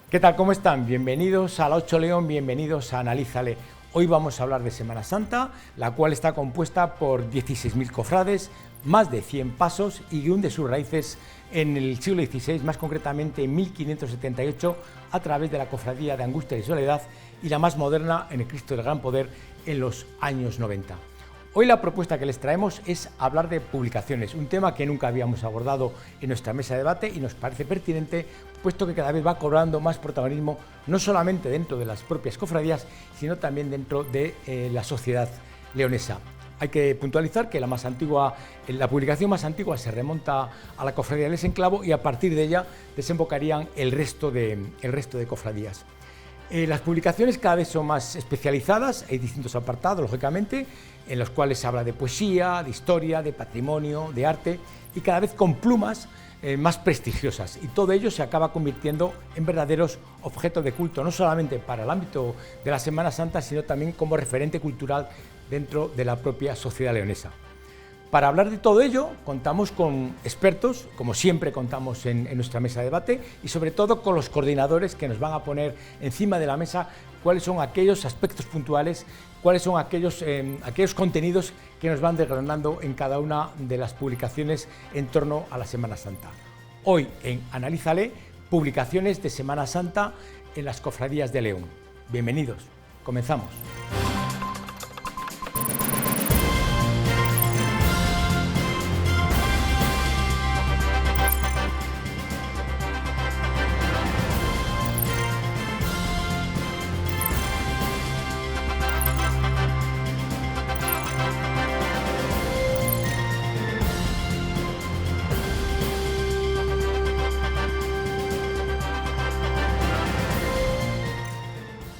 ¿Qué tal? ¿Cómo están? Bienvenidos a La Ocho León, bienvenidos a Analízale. Hoy vamos a hablar de Semana Santa, la cual está compuesta por 16.000 cofrades, más de 100 pasos y que hunde sus raíces en el siglo XVI, más concretamente en 1578, a través de la Cofradía de Angustia y Soledad, y la más moderna en el Cristo del Gran Poder en los años 90. Hoy la propuesta que les traemos es hablar de publicaciones, un tema que nunca habíamos abordado en nuestra mesa de debate y nos parece pertinente, puesto que cada vez va cobrando más protagonismo, no solamente dentro de las propias cofradías, sino también dentro de la sociedad leonesa. Hay que puntualizar que la publicación más antigua se remonta a la Cofradía del Esenclavo y a partir de ella desembocarían el resto de cofradías. Las publicaciones cada vez son más especializadas, hay distintos apartados, lógicamente, en los cuales se habla de poesía, de historia, de patrimonio, de arte, y cada vez con plumas más prestigiosas. Y todo ello se acaba convirtiendo en verdaderos objetos de culto, no solamente para el ámbito de la Semana Santa, sino también como referente cultural dentro de la propia sociedad leonesa. Para hablar de todo ello, contamos con expertos, como siempre contamos en nuestra mesa de debate, y sobre todo con los coordinadores que nos van a poner encima de la mesa cuáles son aquellos aspectos puntuales, cuáles son aquellos contenidos que nos van desgranando en cada una de las publicaciones en torno a la Semana Santa. Hoy en Analízale, publicaciones de Semana Santa en las cofradías de León. Bienvenidos, comenzamos.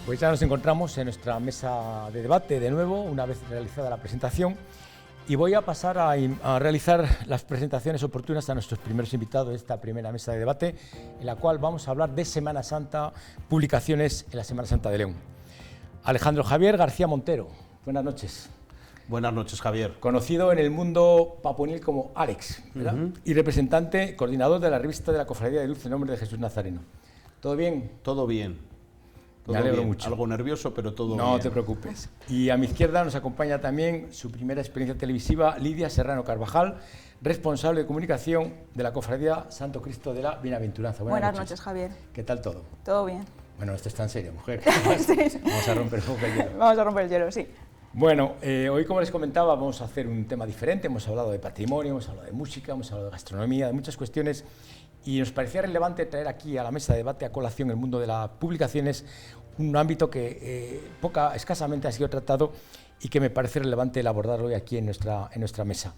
Pues ya nos encontramos en nuestra mesa de debate de nuevo, una vez realizada la presentación, y voy a pasar a realizar las presentaciones oportunas a nuestros primeros invitados de esta primera mesa de debate, en la cual vamos a hablar de Semana Santa, publicaciones en la Semana Santa de León. Alejandro Javier García Montero, buenas noches. Buenas noches, Javier. Conocido en el mundo paponil como Alex, ¿verdad? Y representante, coordinador de la revista de la Cofradía de Dulce Nombre de Jesús Nazareno. ¿Todo bien? Todo bien. Me alegro mucho. Algo nervioso, pero todo bien. No te preocupes. Y a mi izquierda nos acompaña también su primera experiencia televisiva, Lidia Serrano Carvajal, responsable de comunicación de la Cofradía Santo Cristo de la Bienaventuranza. Buenas noches, Javier. ¿Qué tal todo? Todo bien. Bueno, esto está en serio, mujer. Sí. Vamos a romper un poco el hielo. Vamos a romper el hielo, sí. Bueno, hoy, como les comentaba, vamos a hacer un tema diferente. Hemos hablado de patrimonio, hemos hablado de música, hemos hablado de gastronomía, de muchas cuestiones. Y nos parecía relevante traer aquí a la mesa de debate a colación el mundo de las publicaciones, un ámbito que escasamente ha sido tratado y que me parece relevante el abordar hoy aquí en nuestra mesa.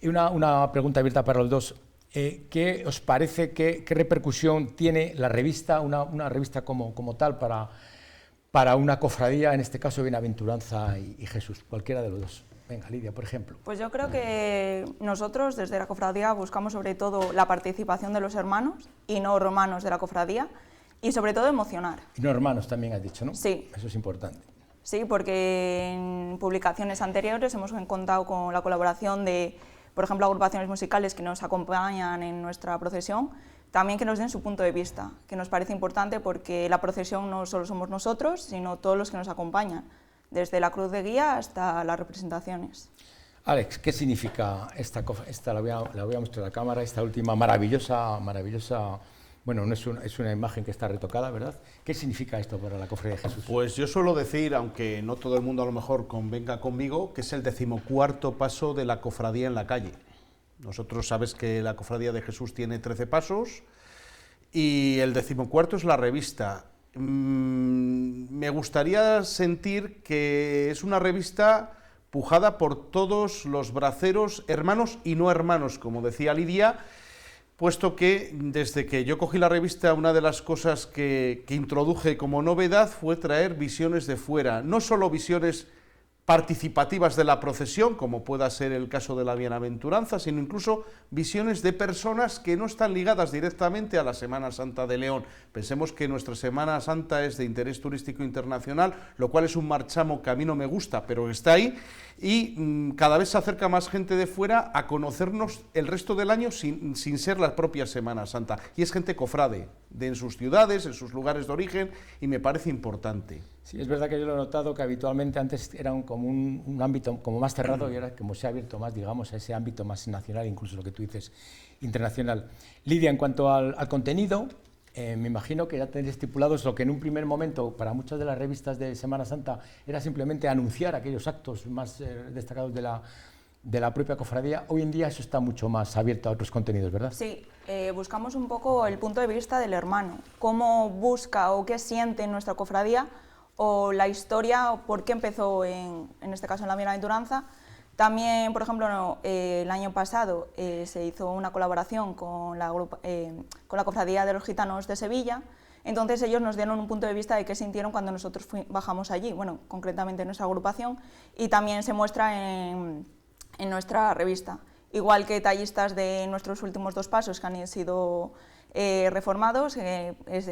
Y una pregunta abierta para los dos. ¿Qué os parece, qué repercusión tiene la revista, una revista como tal para una cofradía, en este caso Bienaventuranza y Jesús? Cualquiera de los dos. Venga, Lidia, por ejemplo. Pues yo creo que nosotros desde la cofradía buscamos sobre todo la participación de los hermanos y no romanos de la cofradía y sobre todo emocionar. Y no hermanos también has dicho, ¿no? Sí. Eso es importante. Sí, porque en publicaciones anteriores hemos contado con la colaboración de, por ejemplo, agrupaciones musicales que nos acompañan en nuestra procesión, también que nos den su punto de vista, que nos parece importante porque la procesión no solo somos nosotros, sino todos los que nos acompañan, desde la cruz de guía hasta las representaciones. Alex, ¿qué significa esta la voy a mostrar a la cámara, esta última maravillosa, bueno, no es una imagen que está retocada, ¿verdad? ¿Qué significa esto para la Cofradía de Jesús? Pues yo suelo decir, aunque no todo el mundo a lo mejor convenga conmigo, que es el 14º paso de la cofradía en la calle. Nosotros sabes que la Cofradía de Jesús tiene 13 pasos y el 14º es la revista. Me gustaría sentir que es una revista pujada por todos los braceros, hermanos y no hermanos, como decía Lidia, puesto que desde que yo cogí la revista, una de las cosas que introduje como novedad fue traer visiones de fuera, no solo visiones participativas de la procesión, como pueda ser el caso de la Bienaventuranza, sino incluso visiones de personas que no están ligadas directamente a la Semana Santa de León. Pensemos que nuestra Semana Santa es de interés turístico internacional, lo cual es un marchamo que a mí no me gusta, pero está ahí, y cada vez se acerca más gente de fuera a conocernos el resto del año sin ser la propia Semana Santa, y es gente cofrade, en sus ciudades, en sus lugares de origen, y me parece importante. Sí, es verdad que yo lo he notado que habitualmente antes era como un ámbito como más cerrado y ahora como se ha abierto más, digamos, a ese ámbito más nacional, incluso lo que tú dices, internacional. Lidia, en cuanto al contenido, me imagino que ya tenéis estipulados lo que en un primer momento para muchas de las revistas de Semana Santa era simplemente anunciar aquellos actos más destacados de la propia cofradía. Hoy en día eso está mucho más abierto a otros contenidos, ¿verdad? Sí, buscamos un poco el punto de vista del hermano, cómo busca o qué siente en nuestra cofradía, o la historia, o por qué empezó en este caso en la Bienaventuranza. También, por ejemplo, el año pasado se hizo una colaboración con la Cofradía de los Gitanos de Sevilla, entonces ellos nos dieron un punto de vista de qué sintieron cuando nosotros bajamos allí, bueno, concretamente en nuestra agrupación, y también se muestra en nuestra revista. Igual que tallistas de nuestros últimos 2 pasos que han sido reformados,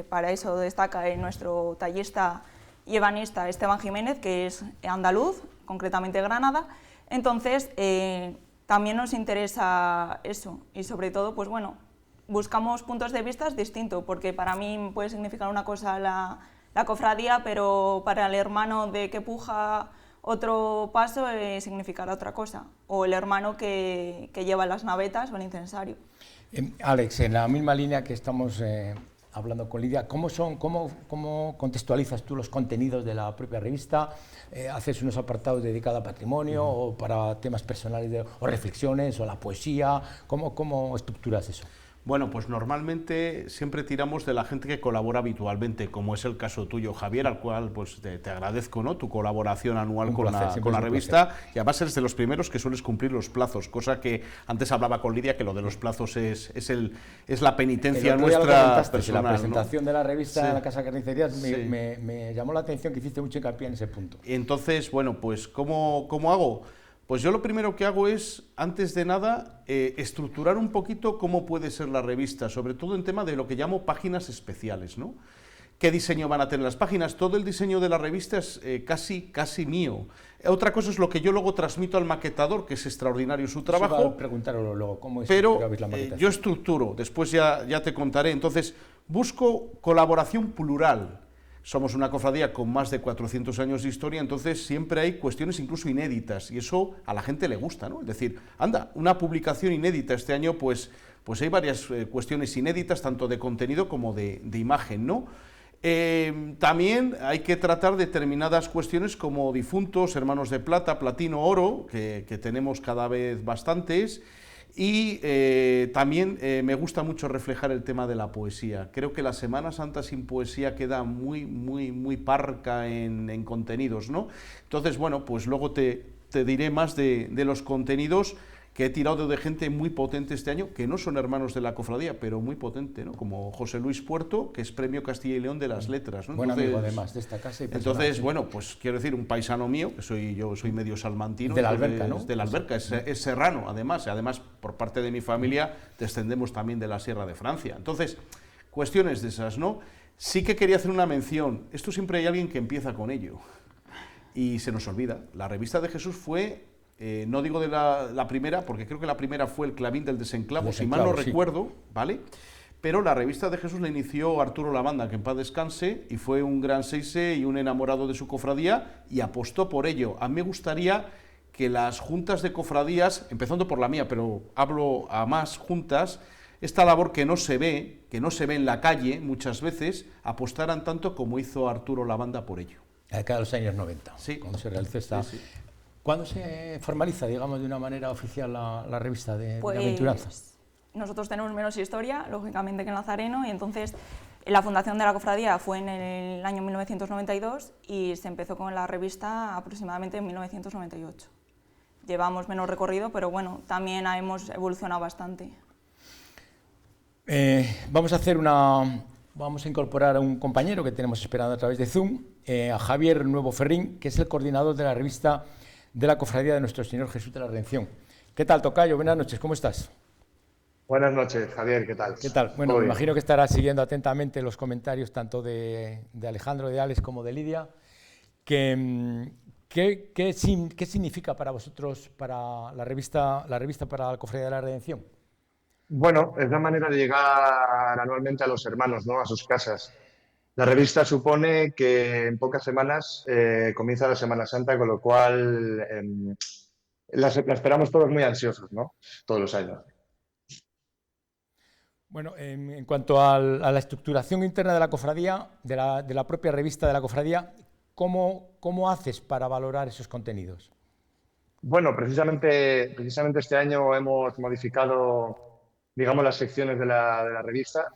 para eso destaca nuestro tallista y ebanista Esteban Jiménez, que es andaluz, concretamente Granada. Entonces, también nos interesa eso, y sobre todo, pues bueno, buscamos puntos de vista distintos, porque para mí puede significar una cosa la cofradía, pero para el hermano de que puja otro paso significará otra cosa, o el hermano que lleva las navetas o el incensario. Alex, en la misma línea que estamos hablando con Lidia, ¿cómo contextualizas tú los contenidos de la propia revista? ¿Haces unos apartados dedicados a patrimonio o para temas personales o reflexiones o la poesía? ¿Cómo estructuras eso? Bueno, pues normalmente siempre tiramos de la gente que colabora habitualmente, como es el caso tuyo, Javier, al cual pues te agradezco, ¿no?, tu colaboración anual con la revista, y además eres de los primeros que sueles cumplir los plazos, cosa que antes hablaba con Lidia, que lo de los plazos es la penitencia nuestra personal. La presentación, ¿no?, de la revista, sí, en la Casa Carnicerías, sí, me llamó la atención que hiciste mucho hincapié en ese punto. Entonces, bueno, pues ¿cómo hago? Pues yo lo primero que hago es, antes de nada, estructurar un poquito cómo puede ser la revista, sobre todo en tema de lo que llamo páginas especiales, ¿no? ¿Qué diseño van a tener las páginas? Todo el diseño de la revista es casi mío. Otra cosa es lo que yo luego transmito al maquetador, que es extraordinario su trabajo. Eso va a preguntarlo luego, ¿cómo es? Pero yo estructuro, después ya te contaré. Entonces, busco colaboración plural. Somos una cofradía con más de 400 años de historia, entonces siempre hay cuestiones incluso inéditas, y eso a la gente le gusta, ¿no? Es decir, anda, una publicación inédita este año, pues hay varias cuestiones inéditas, tanto de contenido como de imagen, ¿no? También hay que tratar determinadas cuestiones como difuntos, hermanos de plata, platino, oro, que tenemos cada vez bastantes. Y también me gusta mucho reflejar el tema de la poesía. Creo que la Semana Santa sin poesía queda muy parca en contenidos, ¿no? Entonces, bueno, pues luego te diré más de los contenidos que he tirado de gente muy potente este año, que no son hermanos de la cofradía, pero muy potente, ¿no? Como José Luis Puerto, que es Premio Castilla y León de las Letras, ¿no? Buen amigo, además, de esta casa. Entonces, bueno, pues quiero decir, un paisano mío, que soy medio salmantino. De la Alberca, ¿no? De la Alberca, es serrano, además. Además, por parte de mi familia, descendemos también de la Sierra de Francia. Entonces, cuestiones de esas, ¿no? Sí que quería hacer una mención. Esto siempre hay alguien que empieza con ello. Y se nos olvida. La revista de Jesús fue... no digo de la primera, porque creo que la primera fue el Clavín del Desenclavo, si mal no recuerdo, ¿vale? Pero la revista de Jesús la inició Arturo Lavanda, que en paz descanse, y fue un gran seise y un enamorado de su cofradía, y apostó por ello. A mí me gustaría que las juntas de cofradías, empezando por la mía, pero hablo a más juntas, esta labor que no se ve en la calle muchas veces, apostaran tanto como hizo Arturo Lavanda por ello. Acá de los años 90, sí, cuando se realizó esta... Sí, sí. ¿Cuándo se formaliza, digamos, de una manera oficial la revista de Bienaventuranza? Nosotros tenemos menos historia, lógicamente, que en Nazareno, y entonces la fundación de la cofradía fue en el año 1992 y se empezó con la revista aproximadamente en 1998. Llevamos menos recorrido, pero bueno, también hemos evolucionado bastante. Vamos a hacer una vamos a incorporar a un compañero que tenemos esperando a través de Zoom, a Javier Nuevo Ferrín, que es el coordinador de la revista de la Cofradía de Nuestro Señor Jesús de la Redención. ¿Qué tal, tocayo? Buenas noches, ¿cómo estás? Buenas noches, Javier, ¿qué tal? ¿Qué tal? Bueno, me imagino que estarás siguiendo atentamente los comentarios tanto de Alejandro, de Alex, como de Lidia. ¿Qué significa para vosotros, para la revista para la Cofradía de la Redención? Bueno, es la manera de llegar anualmente a los hermanos, ¿no? A sus casas. La revista supone que en pocas semanas comienza la Semana Santa, con lo cual la esperamos todos muy ansiosos, ¿no? Todos los años. Bueno, en cuanto a la estructuración interna de la cofradía, de la propia revista de la cofradía, ¿cómo haces para valorar esos contenidos? Bueno, precisamente este año hemos modificado, digamos, las secciones de la revista.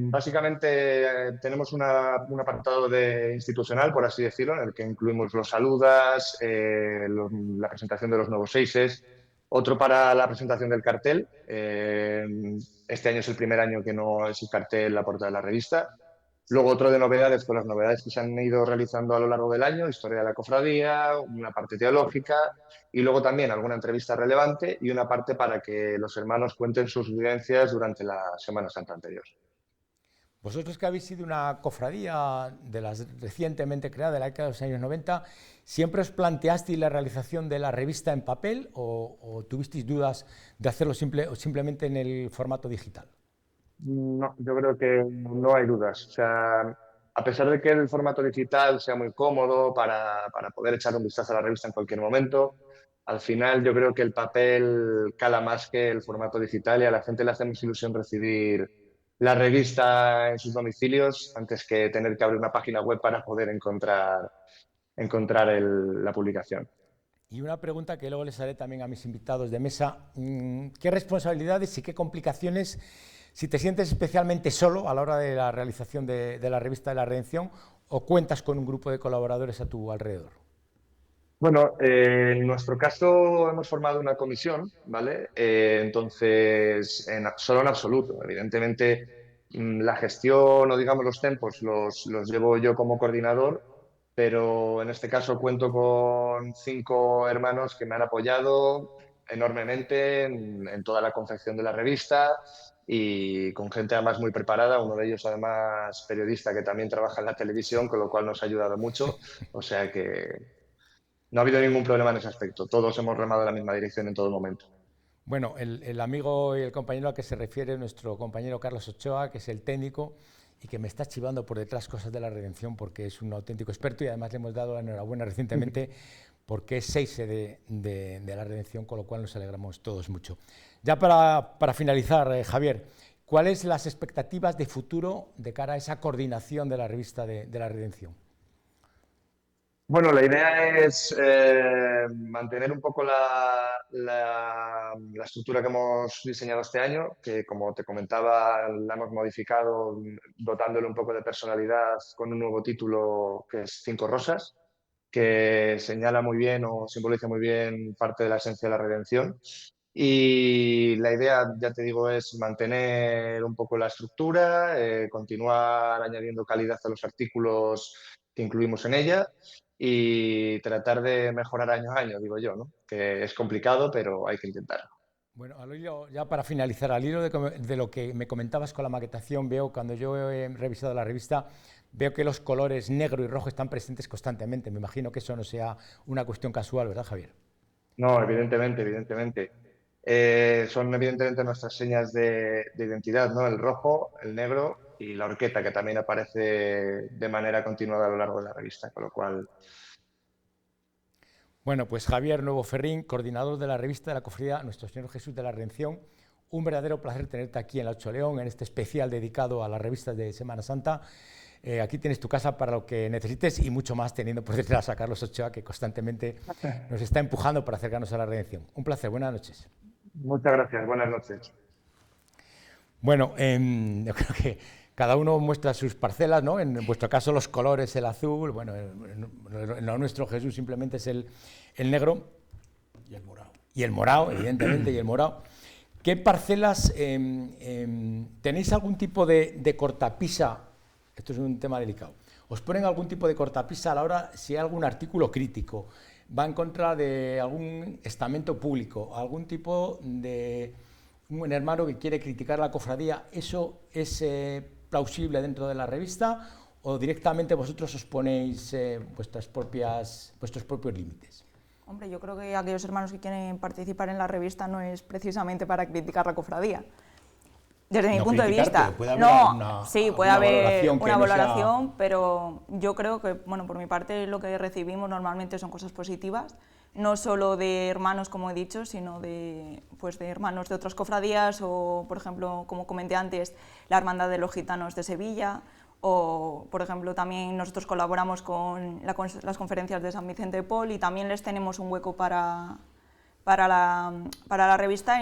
Básicamente tenemos un apartado institucional, por así decirlo, en el que incluimos los saludas, la presentación de los nuevos seises, otro para la presentación del cartel. Este año es el primer año que no es el cartel la portada de la revista. Luego otro de novedades, con las novedades que se han ido realizando a lo largo del año: historia de la cofradía, una parte teológica y luego también alguna entrevista relevante y una parte para que los hermanos cuenten sus vivencias durante la Semana Santa anterior. Vosotros, que habéis sido una cofradía de las recientemente creada, de la década de los años 90, ¿siempre os planteasteis la realización de la revista en papel o tuvisteis dudas de hacerlo simplemente en el formato digital? No, yo creo que no hay dudas. O sea, a pesar de que el formato digital sea muy cómodo para poder echar un vistazo a la revista en cualquier momento, al final yo creo que el papel cala más que el formato digital, y a la gente le hacemos ilusión recibir la revista en sus domicilios antes que tener que abrir una página web para poder encontrar la publicación. Y una pregunta que luego les haré también a mis invitados de mesa: ¿qué responsabilidades y qué complicaciones, si te sientes especialmente solo a la hora de la realización de la revista de la Redención, o cuentas con un grupo de colaboradores a tu alrededor? Bueno, en nuestro caso hemos formado una comisión, ¿vale? Entonces, solo en absoluto. Evidentemente, la gestión o, digamos, los tempos los llevo yo como coordinador, pero en este caso cuento con 5 hermanos que me han apoyado enormemente en toda la confección de la revista, y con gente además muy preparada, uno de ellos además periodista que también trabaja en la televisión, con lo cual nos ha ayudado mucho. O sea que no ha habido ningún problema en ese aspecto. Todos hemos remado en la misma dirección en todo momento. Bueno, el amigo y el compañero al que se refiere, nuestro compañero Carlos Ochoa, que es el técnico y que me está chivando por detrás cosas de la Redención, porque es un auténtico experto, y además le hemos dado la enhorabuena recientemente porque es seise de la Redención, con lo cual nos alegramos todos mucho. Ya para finalizar, Javier, ¿cuáles las expectativas de futuro de cara a esa coordinación de la revista de la Redención? Bueno, la idea es mantener un poco la estructura que hemos diseñado este año, que, como te comentaba, la hemos modificado dotándole un poco de personalidad con un nuevo título que es 5 Rosas, que señala muy bien o simboliza muy bien parte de la esencia de la Redención. Y la idea, ya te digo, es mantener un poco la estructura, continuar añadiendo calidad a los artículos que incluimos en ella y tratar de mejorar año a año, digo yo, ¿no? Que es complicado, pero hay que intentarlo. Bueno, al hilo, ya para finalizar, al hilo de lo que me comentabas con la maquetación, veo, cuando yo he revisado la revista, veo que los colores negro y rojo están presentes constantemente. Me imagino que eso no sea una cuestión casual, ¿verdad, Javier? No, evidentemente, evidentemente. Son evidentemente nuestras señas de identidad, ¿no? El rojo, el negro y la horqueta, que también aparece de manera continuada a lo largo de la revista, con lo cual... Bueno, pues Javier Nuevo Ferrín, coordinador de la revista de la Cofradía Nuestro Señor Jesús de la Redención, un verdadero placer tenerte aquí en la Ocho León, en este especial dedicado a las revistas de Semana Santa. Aquí tienes tu casa para lo que necesites y mucho más, teniendo por detrás a Carlos Ochoa, que constantemente nos está empujando para acercarnos a la Redención. Un placer, buenas noches. Muchas gracias, buenas noches. Bueno, yo creo que cada uno muestra sus parcelas, ¿no? En vuestro caso los colores, el azul, bueno, en lo nuestro Jesús simplemente es el negro. Y el morado. Y el morado, evidentemente, y el morado. ¿Qué parcelas tenéis algún tipo de cortapisa? Esto es un tema delicado. ¿Os ponen algún tipo de cortapisa a la hora si hay algún artículo crítico? ¿Va en contra de algún estamento público? ¿Algún tipo de un hermano que quiere criticar la cofradía? ¿Eso es plausible dentro de la revista o directamente vosotros os ponéis vuestros propios límites? Hombre, yo creo que aquellos hermanos que quieren participar en la revista no es precisamente para criticar la cofradía. Desde mi punto de vista, puede haber una valoración, pero yo creo que, bueno, por mi parte lo que recibimos normalmente son cosas positivas, no solo de hermanos, como he dicho, sino de hermanos de otras cofradías o, por ejemplo, como comenté antes, la Hermandad de los Gitanos de Sevilla, o, por ejemplo, también nosotros colaboramos con las conferencias de San Vicente de Paul y también les tenemos un hueco para la revista.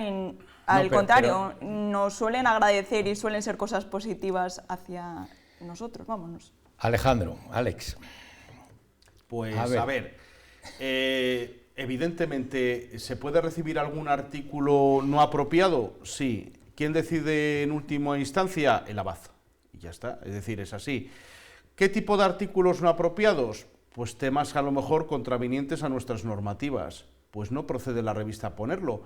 Al contrario, nos suelen agradecer y suelen ser cosas positivas hacia nosotros, vámonos. Alejandro, Alex. Pues a ver, evidentemente, ¿se puede recibir algún artículo no apropiado? Sí. ¿Quién decide en última instancia? El abad. Y ya está, es decir, es así. ¿Qué tipo de artículos no apropiados? Pues temas a lo mejor contravinientes a nuestras normativas. Pues no procede la revista a ponerlo.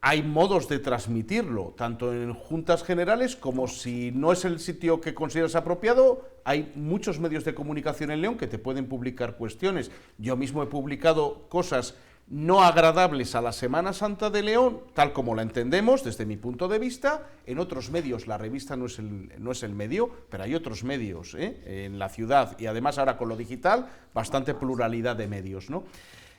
Hay modos de transmitirlo, tanto en juntas generales como si no es el sitio que consideras apropiado, hay muchos medios de comunicación en León que te pueden publicar cuestiones. Yo mismo he publicado cosas no agradables a la Semana Santa de León, tal como la entendemos desde mi punto de vista. En otros medios la revista no es el medio, pero hay otros medios en la ciudad y además ahora con lo digital, bastante pluralidad de medios, ¿no?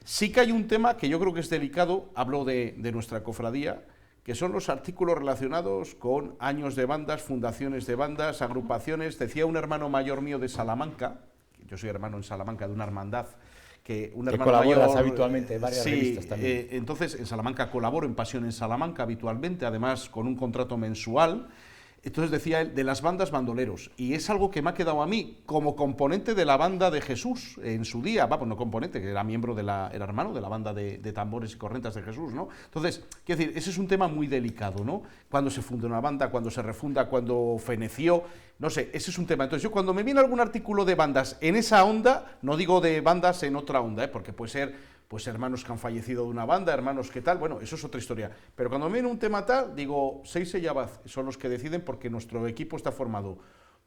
Sí que hay un tema que yo creo que es delicado, hablo de nuestra cofradía, que son los artículos relacionados con años de bandas, fundaciones de bandas, agrupaciones. Decía un hermano mayor mío de Salamanca, yo soy hermano en Salamanca de una hermandad, que un hermano colaboras mayor, habitualmente en varias revistas también. Entonces, en Salamanca colaboro en Pasión en Salamanca habitualmente, además con un contrato mensual. Entonces decía él, de las bandas bandoleros, y es algo que me ha quedado a mí como componente de la banda de Jesús en su día, pues no componente, que era miembro era hermano de la banda de tambores y cornetas de Jesús, ¿no? Entonces, quiero decir, ese es un tema muy delicado, ¿no? Cuando se funda una banda, cuando se refunda, cuando feneció, no sé, ese es un tema. Entonces yo cuando me viene algún artículo de bandas en esa onda, no digo de bandas en otra onda, porque puede ser pues hermanos que han fallecido de una banda, hermanos que tal, bueno, eso es otra historia. Pero cuando me viene un tema tal, digo, Seixe y abad son los que deciden porque nuestro equipo está formado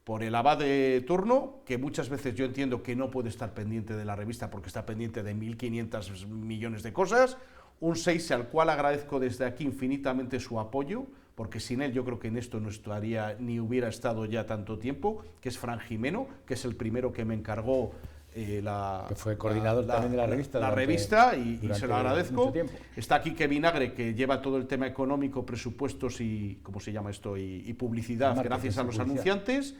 por el abad de turno, que muchas veces yo entiendo que no puede estar pendiente de la revista porque está pendiente de 1.500 millones de cosas, un Seixe al cual agradezco desde aquí infinitamente su apoyo, porque sin él yo creo que en esto no estaría ni hubiera estado ya tanto tiempo, que es Fran Jimeno, que es el primero que me encargó que fue coordinador también de la revista. La revista, y se lo agradezco. Está aquí Kevin Vinagre, que lleva todo el tema económico, presupuestos y, ¿cómo se llama esto? Y publicidad, gracias a los anunciantes.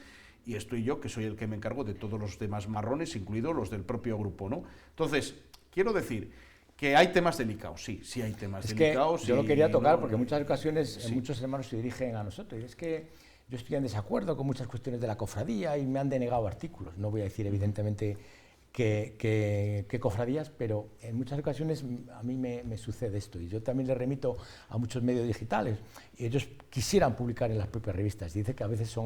Y estoy yo, que soy el que me encargo de todos los demás marrones, incluidos los del propio grupo, ¿no? Entonces, quiero decir que hay temas delicados, sí hay temas delicados. Yo lo quería tocar porque en muchas ocasiones muchos hermanos se dirigen a nosotros y es que yo estoy en desacuerdo con muchas cuestiones de la cofradía y me han denegado artículos. No voy a decir evidentemente qué cofradías, pero en muchas ocasiones a mí me sucede esto y yo también le remito a muchos medios digitales y ellos quisieran publicar en las propias revistas. Dice que a veces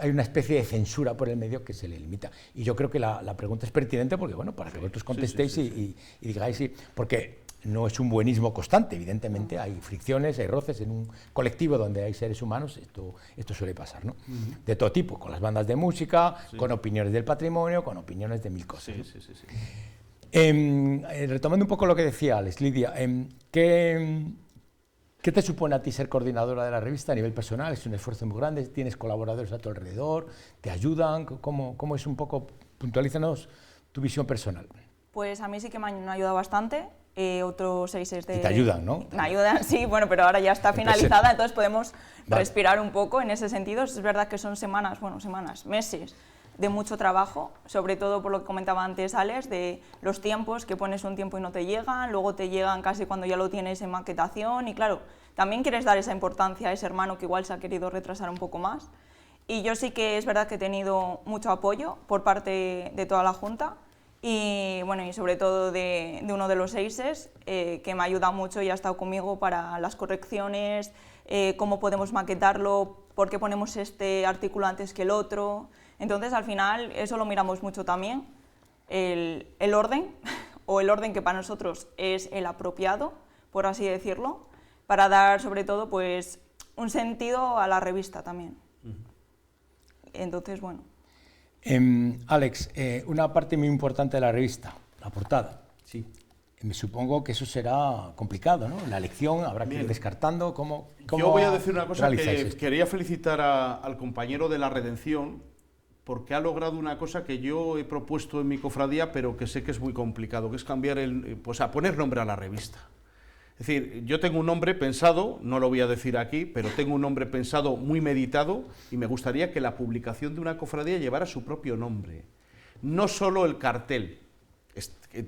hay una especie de censura por el medio que se le limita y yo creo que la pregunta es pertinente porque, bueno, para que vosotros contestéis y digáis sí, porque no es un buenismo constante, evidentemente hay fricciones, hay roces en un colectivo donde hay seres humanos, esto suele pasar, ¿no? De todo tipo, con las bandas de música, con opiniones del patrimonio, con opiniones de mil cosas. Retomando un poco lo que decía Alex, Lidia, ¿qué te supone a ti ser coordinadora de la revista a nivel personal? Es un esfuerzo muy grande, tienes colaboradores a tu alrededor, te ayudan, ¿cómo es un poco? Puntualízanos tu visión personal. Pues a mí sí que me han ayudado bastante. Otros 6 es de... Y te ayudan, ¿no? Me ayudan, sí, bueno, pero ahora ya está finalizada, entonces podemos respirar un poco en ese sentido. Es verdad que son meses de mucho trabajo, sobre todo por lo que comentaba antes Alex, de los tiempos, que pones un tiempo y no te llegan, luego te llegan casi cuando ya lo tienes en maquetación y claro, también quieres dar esa importancia a ese hermano que igual se ha querido retrasar un poco más. Y yo sí que es verdad que he tenido mucho apoyo por parte de toda la Junta. y bueno, y sobre todo de uno de los seises, que me ayuda mucho y ha estado conmigo para las correcciones, cómo podemos maquetarlo, por qué ponemos este artículo antes que el otro. Entonces, al final, eso lo miramos mucho también, el orden, o el orden que para nosotros es el apropiado, por así decirlo, para dar, sobre todo, pues, un sentido a la revista también. Entonces, bueno. Alex, una parte muy importante de la revista, la portada. Sí. Me supongo que eso será complicado, ¿no? La elección habrá que ir descartando. ¿Cómo Yo voy a decir una cosa, realizáis que esto? quería felicitar al compañero de la Redención, porque ha logrado una cosa que yo he propuesto en mi cofradía, pero que sé que es muy complicado, que es cambiar pues a poner nombre a la revista. Es decir, yo tengo un nombre pensado, no lo voy a decir aquí, pero tengo un nombre pensado muy meditado, y me gustaría que la publicación de una cofradía llevara su propio nombre. No solo el cartel.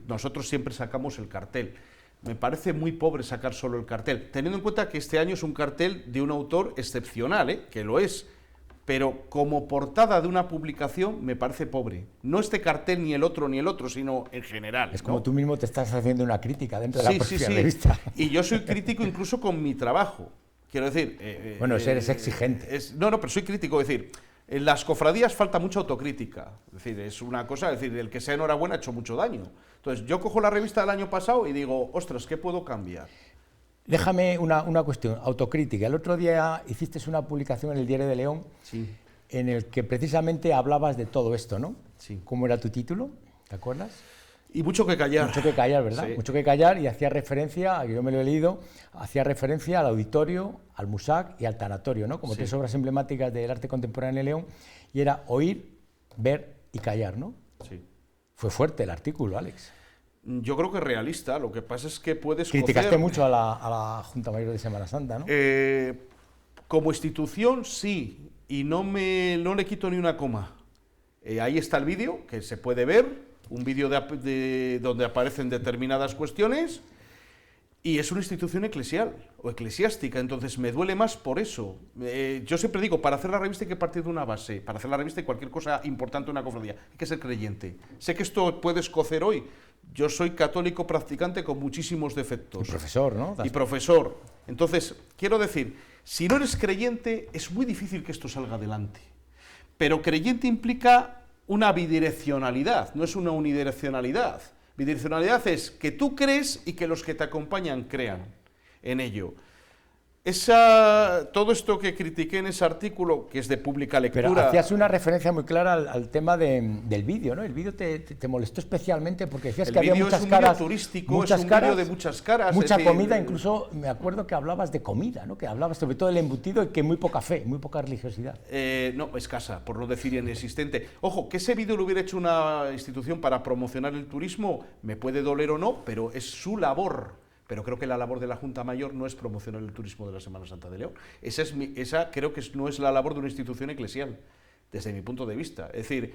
Nosotros siempre sacamos el cartel. Me parece muy pobre sacar solo el cartel, teniendo en cuenta que este año es un cartel de un autor excepcional, que lo es, pero como portada de una publicación me parece pobre. No este cartel ni el otro, sino en general. Es como ¿no? tú mismo te estás haciendo una crítica dentro de la propia sí. revista. Y yo soy crítico incluso con mi trabajo. Quiero decir... bueno, eres exigente. No, pero soy crítico. Es decir, en las cofradías falta mucha autocrítica. Es decir, es una cosa, es decir, el que sea enhorabuena ha hecho mucho daño. Entonces, yo cojo la revista del año pasado y digo, ostras, ¿qué puedo cambiar? Déjame una cuestión, autocrítica. El otro día hiciste una publicación en el Diario de León, Sí. en el que precisamente hablabas de todo esto, ¿no? Sí. ¿Cómo era tu título? ¿Te acuerdas? Y mucho que callar. Mucho que callar, ¿verdad? Sí. Mucho que callar, y hacía referencia, yo me lo he leído, hacía referencia al auditorio, al Musac y al tanatorio, ¿no? Como Sí. tres obras emblemáticas del arte contemporáneo en León, y era oír, ver y callar, ¿no? Sí. Fue fuerte el artículo, Alex. Yo creo que es realista. Lo que pasa es que puedes Criticaste cocer- mucho a la Junta Mayor de Semana Santa, ¿no? Como institución, sí, y no le quito ni una coma. Ahí está el vídeo, que se puede ver, un vídeo donde aparecen determinadas cuestiones, y es una institución eclesial o eclesiástica, entonces me duele más por eso. Yo siempre digo, para hacer la revista hay que partir de una base, para hacer la revista y cualquier cosa importante en una cofradía, hay que ser creyente. Sé que esto puede escocer hoy, yo soy católico practicante con muchísimos defectos. Y profesor, ¿no? Y profesor. Entonces, quiero decir, si no eres creyente, es muy difícil que esto salga adelante. Pero creyente implica una bidireccionalidad, no es una unidireccionalidad. Bidireccionalidad es que tú crees y que los que te acompañan crean en ello. Todo esto que critiqué en ese artículo, que es de pública lectura... Pero hacías una referencia muy clara al tema del vídeo, ¿no? El vídeo te molestó especialmente porque decías que había muchas caras... Es un vídeo turístico, es un vídeo de muchas caras. Mucha es decir, comida, incluso me acuerdo que hablabas de comida, ¿no? Que hablabas sobre todo del embutido y que muy poca fe, muy poca religiosidad. No, escasa, por no decir inexistente. Ojo, que ese vídeo lo hubiera hecho una institución para promocionar el turismo, me puede doler o no, pero es su labor. Pero creo que la labor de la Junta Mayor no es promocionar el turismo de la Semana Santa de León. Esa creo que no es la labor de una institución eclesial, desde mi punto de vista. Es decir,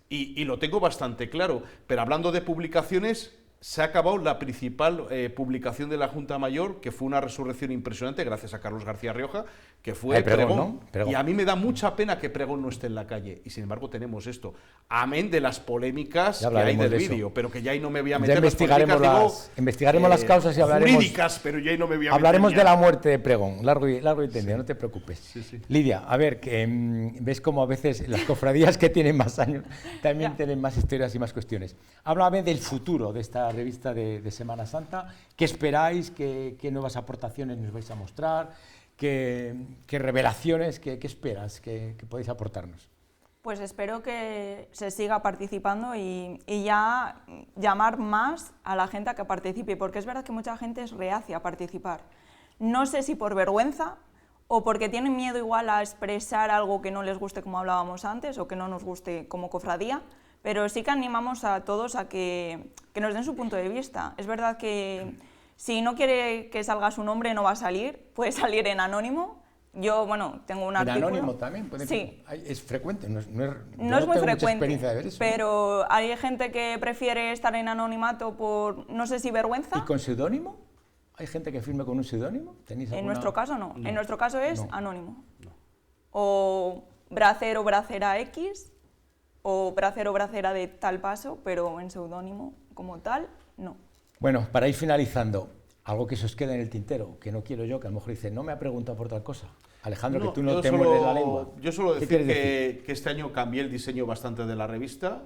y lo tengo bastante claro, pero hablando de publicaciones, se ha acabado la principal publicación de la Junta Mayor, que fue una resurrección impresionante, gracias a Carlos García Rioja, que fue Pregón, Pregón. ¿no? Pregón. Y a mí me da mucha pena que Pregón no esté en la calle, y sin embargo tenemos esto. Amén de las polémicas que hay del vídeo, pero que ya ahí no me voy a meter. Ya investigaremos las causas y hablaremos... Jurídicas, pero ya ahí no me voy a meter. Hablaremos de la muerte de Pregón, largo y tendido, no te preocupes. Sí. Lidia, a ver, que ves como a veces las cofradías que tienen más años también tienen más historias y más cuestiones. Háblame del futuro de esta revista de Semana Santa. ¿Qué esperáis? ¿Qué nuevas aportaciones nos vais a mostrar? ¿Qué revelaciones? ¿Qué esperas que podéis aportarnos? Pues espero que se siga participando y ya llamar más a la gente a que participe, porque es verdad que mucha gente es reacia a participar. No sé si por vergüenza o porque tienen miedo igual a expresar algo que no les guste, como hablábamos antes, o que no nos guste como cofradía, pero sí que animamos a todos a que nos den su punto de vista. Es verdad que si no quiere que salga su nombre no va a salir, puede salir en anónimo. Yo, bueno, tengo un artículo... ¿En anónimo también? Sí. Es frecuente, no es No es tengo muy mucha frecuente, experiencia de ver eso, pero hay gente que prefiere estar en anonimato por, no sé si vergüenza. ¿Y con seudónimo? ¿Hay gente que firme con un seudónimo? En nuestro caso no. En nuestro caso es No. anónimo. O bracero, bracera X, o bracer o bracera de tal paso, pero en seudónimo como tal, no. Bueno, para ir finalizando, algo que se os queda en el tintero, que no quiero yo, que a lo mejor dice, no me ha preguntado por tal cosa. Alejandro, que tú no te muerdes la lengua. Yo suelo decir que este año cambié el diseño bastante de la revista.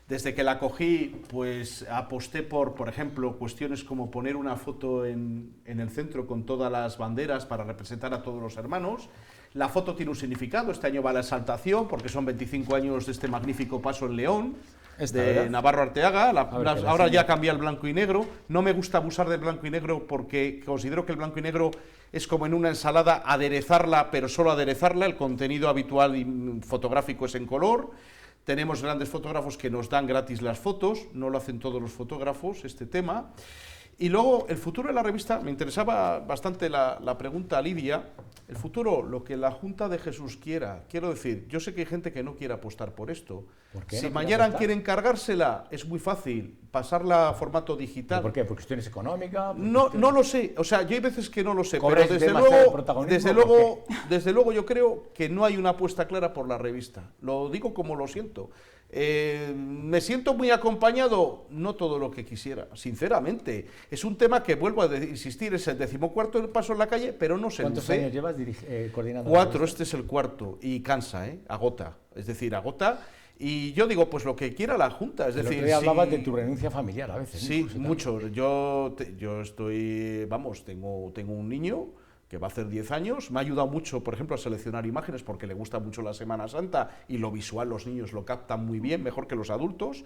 Desde que la cogí, pues aposté por ejemplo, cuestiones como poner una foto en el centro con todas las banderas para representar a todos los hermanos. La foto tiene un significado, este año va la exaltación, porque son 25 años de este magnífico paso en León, de Navarro Arteaga. Ahora ya cambia el blanco y negro. No me gusta abusar del blanco y negro porque considero que el blanco y negro es como en una ensalada, aderezarla, pero solo aderezarla. El contenido habitual y fotográfico es en color. Tenemos grandes fotógrafos que nos dan gratis las fotos, no lo hacen todos los fotógrafos, este tema. Y luego, el futuro de la revista, me interesaba bastante la pregunta a Lidia. El futuro, lo que la Junta de Jesús quiera. Quiero decir, yo sé que hay gente que no quiere apostar por esto. ¿Por qué? Si mañana quieren cargársela, es muy fácil, pasarla a formato digital. ¿Por qué? ¿Por cuestiones económicas? No lo sé, o sea, yo hay veces que no lo sé, pero desde luego yo creo que no hay una apuesta clara por la revista. Lo digo como lo siento. Me siento muy acompañado, no todo lo que quisiera, sinceramente. Es un tema que, vuelvo a insistir, es el 14º paso en la calle, pero no se ¿Cuántos años llevas coordinando? 4, este es el 4, y cansa, agota, es decir, agota. Y yo digo, pues lo que quiera la Junta, es decir... Pero hablabas de tu renuncia familiar a veces. Sí, mucho. Yo estoy, vamos, tengo un niño que va a hacer 10 años, me ha ayudado mucho, por ejemplo, a seleccionar imágenes porque le gusta mucho la Semana Santa y lo visual los niños lo captan muy bien, mejor que los adultos,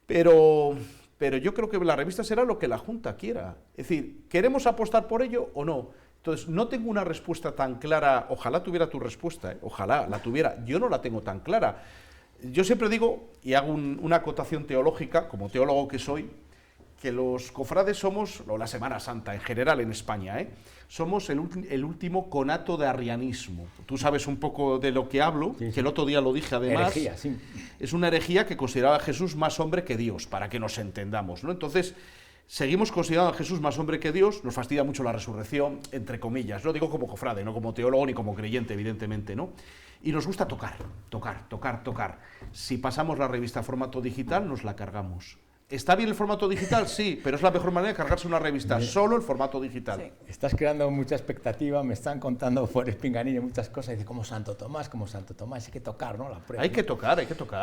pero yo creo que la revista será lo que la Junta quiera. Es decir, ¿queremos apostar por ello o no? Entonces, no tengo una respuesta tan clara, ojalá tuviera tu respuesta, ojalá la tuviera, yo no la tengo tan clara. Yo siempre digo, y hago una acotación teológica, como teólogo que soy, que los cofrades somos, o la Semana Santa en general en España, somos el último conato de arrianismo. Tú sabes un poco de lo que hablo, sí, que el otro día lo dije además. Herejía, sí. Es una herejía que consideraba a Jesús más hombre que Dios, para que nos entendamos, ¿no? Entonces, seguimos considerando a Jesús más hombre que Dios, nos fastidia mucho la resurrección, entre comillas. Lo digo como cofrade, no como teólogo ni como creyente, evidentemente, ¿no? Y nos gusta tocar. Si pasamos la revista a formato digital, nos la cargamos. ¿Está bien el formato digital? Sí, pero es la mejor manera de cargarse una revista, solo el formato digital. Sí. Estás creando mucha expectativa, me están contando por Espinganillo muchas cosas, dice, como Santo Tomás, hay que tocar, ¿no? La prueba. Hay que tocar.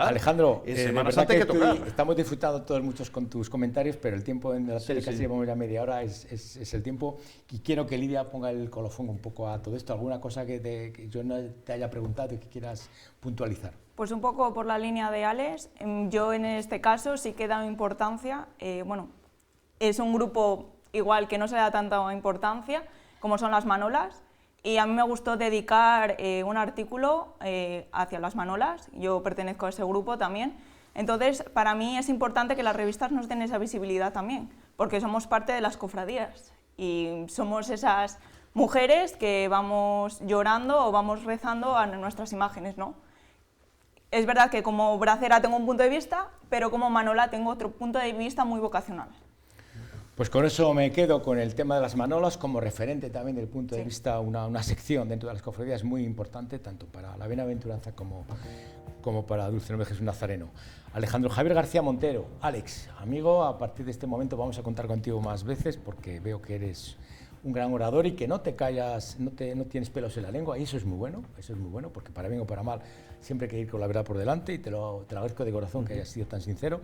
Alejandro, en Semana Santa hay que tocar. Estamos disfrutando todos muchos con tus comentarios, pero el tiempo en la tele casi llevamos ya media hora, es el tiempo, y quiero que Lidia ponga el colofón un poco a todo esto, alguna cosa que yo no te haya preguntado y que quieras puntualizar. Pues un poco por la línea de Alex, yo en este caso sí que he dado importancia, bueno, es un grupo igual que no se le da tanta importancia como son las Manolas, y a mí me gustó dedicar un artículo hacia las Manolas, yo pertenezco a ese grupo también, entonces para mí es importante que las revistas nos den esa visibilidad también, porque somos parte de las cofradías y somos esas mujeres que vamos llorando o vamos rezando a nuestras imágenes, ¿no? Es verdad que como bracera tengo un punto de vista, pero como manola tengo otro punto de vista muy vocacional. Pues con eso me quedo con el tema de las manolas como referente también del punto de vista, una sección dentro de las cofradías muy importante, tanto para la Bienaventuranza como para Dulce Nombre de Jesús Nazareno. Alejandro Javier García Montero, Alex, amigo, a partir de este momento vamos a contar contigo más veces porque veo que eres un gran orador y que no te callas, no tienes pelos en la lengua, y eso es muy bueno, porque para bien o para mal siempre hay que ir con la verdad por delante, y te lo agradezco de corazón que hayas sido tan sincero.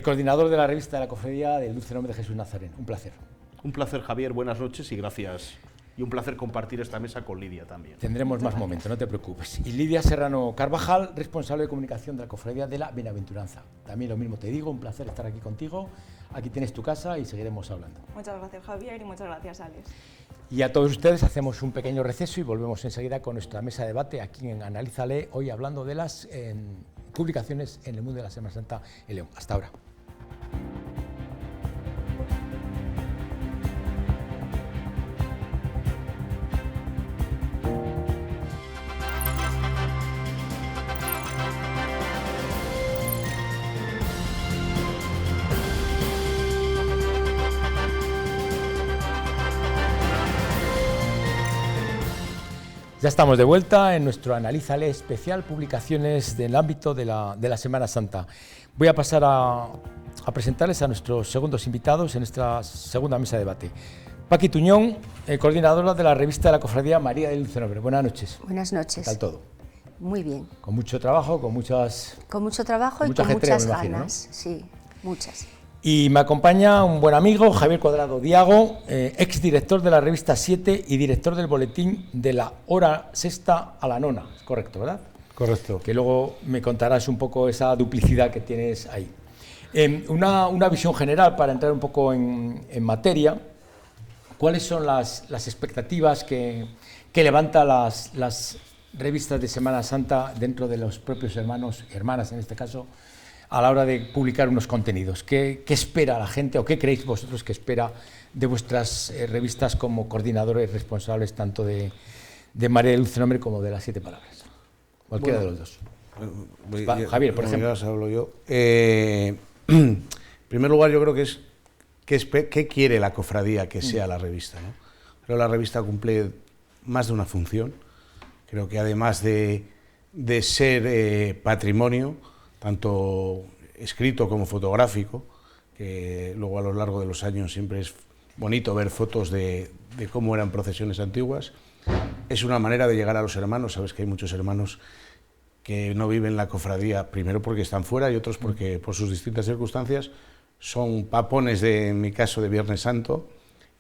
Coordinador de la revista de la Cofradía del Dulce Nombre de Jesús Nazareno, un placer. Un placer, Javier, buenas noches y gracias. Y un placer compartir esta mesa con Lidia también. Tendremos más momentos, no te preocupes. Y Lidia Serrano Carvajal, responsable de comunicación de la Cofradía de la Bienaventuranza. También lo mismo te digo, un placer estar aquí contigo. Aquí tienes tu casa y seguiremos hablando. Muchas gracias, Javier, y muchas gracias, Alex. Y a todos ustedes hacemos un pequeño receso y volvemos enseguida con nuestra mesa de debate aquí en Analízale, hoy hablando de las publicaciones en el mundo de la Semana Santa en León. Hasta ahora. Ya estamos de vuelta en nuestro Analízale especial, publicaciones del ámbito de la Semana Santa. Voy a pasar a presentarles a nuestros segundos invitados en esta segunda mesa de debate. Paqui Tuñón, coordinadora de la revista de la Cofradía María del Dulce Nombre. Buenas noches. Buenas noches. ¿Qué tal todo? Muy bien. Con mucho trabajo, con muchas... Con mucho trabajo y mucho con ajetreo, muchas me imagino, ganas. ¿no? Sí, muchas. Y me acompaña un buen amigo, Javier Cuadrado Diago, exdirector de la revista 7 y director del boletín de la hora sexta a la nona. Es correcto, ¿verdad? Correcto. Que luego me contarás un poco esa duplicidad que tienes ahí. Una visión general para entrar un poco en materia. ¿Cuáles son las expectativas que levanta las revistas de Semana Santa dentro de los propios hermanos y hermanas, en este caso, a la hora de publicar unos contenidos? ¿Qué espera la gente o qué creéis vosotros que espera de vuestras revistas como coordinadores responsables tanto de María del Dulce Nombre como de las 7 Palabras? Cualquiera de los dos. Javier, por ejemplo. Hablo yo. En primer lugar, yo creo que es qué quiere la cofradía que sea la revista, ¿no? Creo que la revista cumple más de una función. Creo que además de ser patrimonio, tanto escrito como fotográfico, que luego a lo largo de los años siempre es bonito ver fotos de cómo eran procesiones antiguas. Es una manera de llegar a los hermanos. Sabes que hay muchos hermanos que no viven la cofradía, primero porque están fuera y otros porque por sus distintas circunstancias son papones, en mi caso, de Viernes Santo,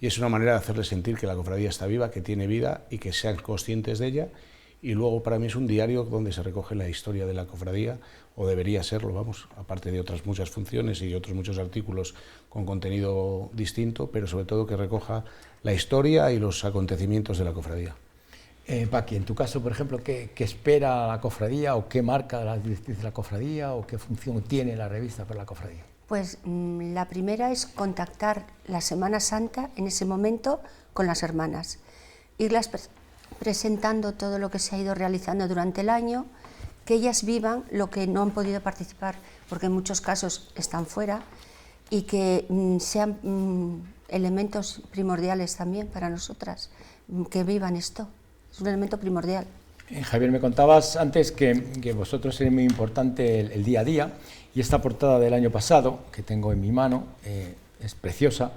y es una manera de hacerles sentir que la cofradía está viva, que tiene vida y que sean conscientes de ella. Y luego para mí es un diario donde se recoge la historia de la cofradía, o debería serlo, vamos, aparte de otras muchas funciones y otros muchos artículos con contenido distinto, pero sobre todo que recoja la historia y los acontecimientos de la cofradía. Paqui, en tu caso, por ejemplo, ¿qué espera la cofradía o qué marca la directriz de la cofradía o qué función tiene la revista para la cofradía? Pues la primera es contactar la Semana Santa en ese momento con las hermanas, irlas presentando todo lo que se ha ido realizando durante el año, que ellas vivan lo que no han podido participar, porque en muchos casos están fuera, y que sean elementos primordiales también para nosotras, que vivan esto. Es un elemento primordial. Javier, me contabas antes que vosotros es muy importante el día a día, y esta portada del año pasado, que tengo en mi mano, es preciosa,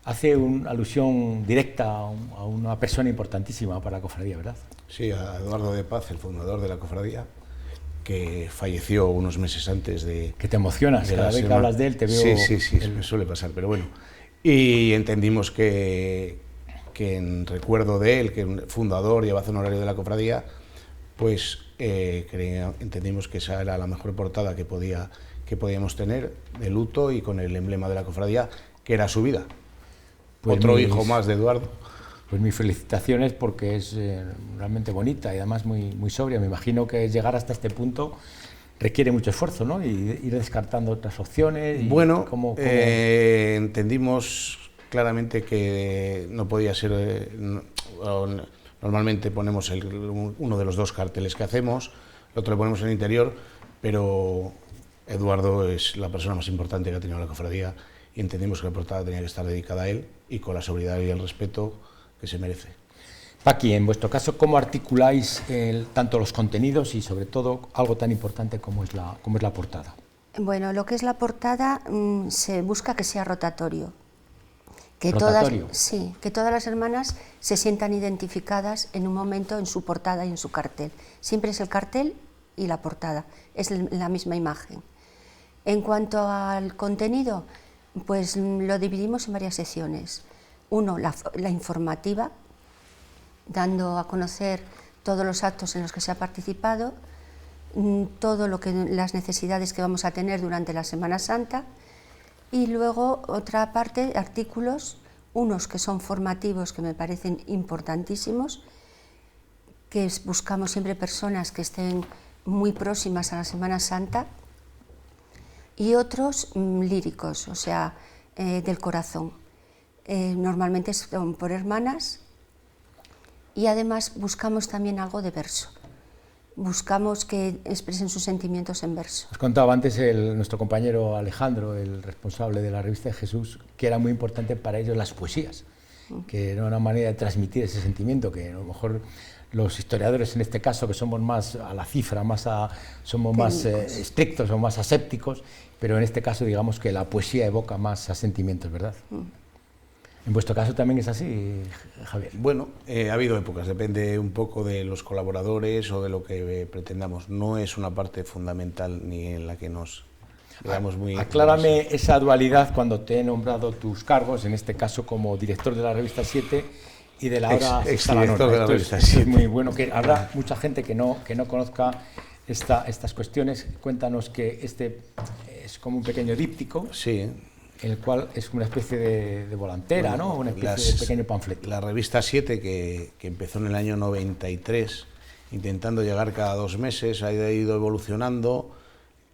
hace una alusión directa a una persona importantísima para la cofradía, ¿verdad? Sí, a Eduardo de Paz, el fundador de la cofradía, que falleció unos meses antes de... Que te emocionas, cada vez que hablas de él te veo... Sí, me suele pasar, pero bueno. Y entendimos que en recuerdo de él, que es fundador y abad honorario de la cofradía, pues entendimos que esa era la mejor portada que podíamos tener, de luto y con el emblema de la cofradía, que era su vida. Pues otro hijo más de Eduardo. Pues mis felicitaciones, porque es realmente bonita y además muy sobria. Me imagino que llegar hasta este punto requiere mucho esfuerzo, ¿no? Y ir descartando otras opciones. Y bueno, entendimos claramente que no podía ser... Normalmente ponemos uno de los dos carteles que hacemos, el otro le ponemos en el interior, pero Eduardo es la persona más importante que ha tenido la cofradía y entendimos que la portada tenía que estar dedicada a él y con la sobriedad y el respeto que se merece. Paqui, en vuestro caso, ¿cómo articuláis tanto los contenidos y sobre todo algo tan importante como es la portada? Bueno, lo que es la portada se busca que sea rotatorio. ¿Rotatorio? Que todas las hermanas se sientan identificadas en un momento en su portada y en su cartel. Siempre es el cartel y la portada, es la misma imagen. En cuanto al contenido, pues lo dividimos en varias secciones. Uno, la informativa, dando a conocer todos los actos en los que se ha participado, todo las necesidades que vamos a tener durante la Semana Santa, y luego otra parte, artículos, unos que son formativos, que me parecen importantísimos, que buscamos siempre personas que estén muy próximas a la Semana Santa, y otros líricos, o sea, del corazón. Normalmente son por hermanas, y además buscamos también algo de verso. Buscamos que expresen sus sentimientos en verso. Os contaba antes nuestro compañero Alejandro, el responsable de la revista de Jesús, que era muy importante para ellos las poesías, que era una manera de transmitir ese sentimiento, que a lo mejor los historiadores en este caso, que somos más a la cifra, somos más estrictos o más asépticos, pero en este caso digamos que la poesía evoca más a sentimientos, ¿verdad? ¿En vuestro caso también es así, Javier? Bueno, ha habido épocas, depende un poco de los colaboradores o de lo que pretendamos. No es una parte fundamental ni en la que nos veamos muy... Aclárame esa dualidad cuando te he nombrado tus cargos, en este caso como director de la revista 7 y de la hora exdirector de la revista 7. Es muy bueno, que habrá mucha gente que no conozca estas cuestiones. Cuéntanos que este es como un pequeño díptico. Sí. El cual es una especie de volantera, bueno, ¿no? Una especie de pequeño panfleto. La revista 7, que empezó en el año 93, intentando llegar cada 2 meses, ha ido evolucionando,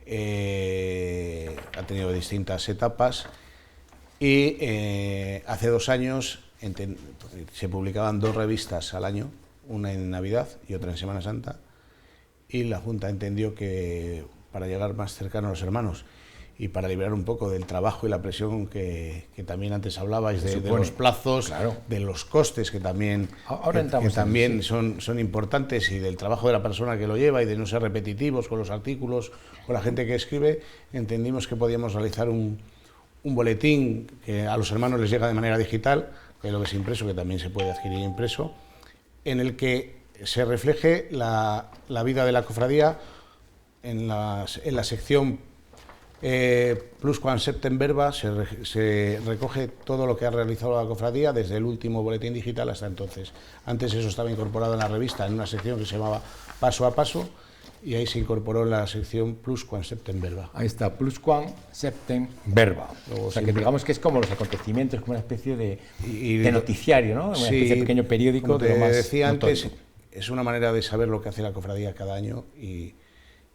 ha tenido distintas etapas y hace 2 años se publicaban 2 revistas al año, una en Navidad y otra en Semana Santa, y la Junta entendió que para llegar más cercano a los hermanos y para liberar un poco del trabajo y la presión que también antes hablabais de los plazos, claro, de los costes que también, son importantes, y del trabajo de la persona que lo lleva y de no ser repetitivos con los artículos, con la gente que escribe, entendimos que podíamos realizar un boletín que a los hermanos les llega de manera digital, que es lo que es impreso, que también se puede adquirir impreso, en el que se refleje la vida de la cofradía en la sección Plusquam Septem Verba. Se recoge todo lo que ha realizado la cofradía desde el último boletín digital hasta entonces. Antes eso estaba incorporado en la revista en una sección que se llamaba Paso a Paso, y ahí se incorporó en la sección Plusquam Septem Verba. Ahí está, Plusquam Septem Verba. O sea, que digamos que es como los acontecimientos, como una especie de noticiario, ¿no? Una especie de pequeño periódico. Como te de lo más decía antes, notorio. Es una manera de saber lo que hace la cofradía cada año, y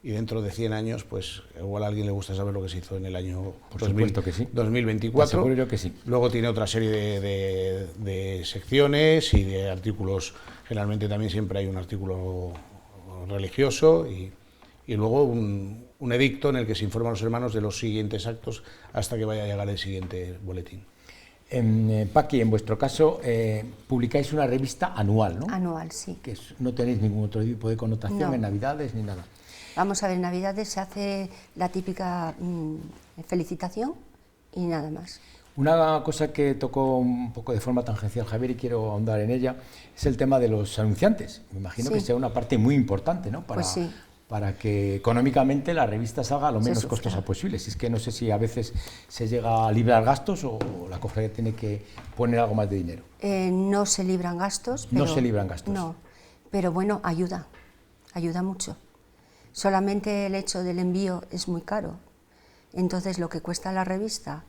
dentro de 100 años, pues igual a alguien le gusta saber lo que se hizo en el año Por supuesto que sí. 2024. Te aseguro yo que sí. Luego tiene otra serie de secciones y de artículos. Generalmente también siempre hay un artículo religioso y luego un edicto en el que se informa a los hermanos de los siguientes actos hasta que vaya a llegar el siguiente boletín. Paqui, en vuestro caso, publicáis una revista anual, ¿no? Anual, sí. Que no tenéis ningún otro tipo de connotación en Navidades ni nada. Vamos a ver, en Navidades se hace la típica felicitación y nada más. Una cosa que tocó un poco de forma tangencial Javier, y quiero ahondar en ella, es el tema de los anunciantes. Me imagino que sea una parte muy importante, ¿no? Para que económicamente la revista salga lo menos costosa posible. Si es que no sé si a veces se llega a librar gastos o la cofradía tiene que poner algo más de dinero. No se libran gastos. Pero, no se libran gastos. No, pero bueno, ayuda mucho. Solamente el hecho del envío es muy caro. Entonces lo que cuesta la revista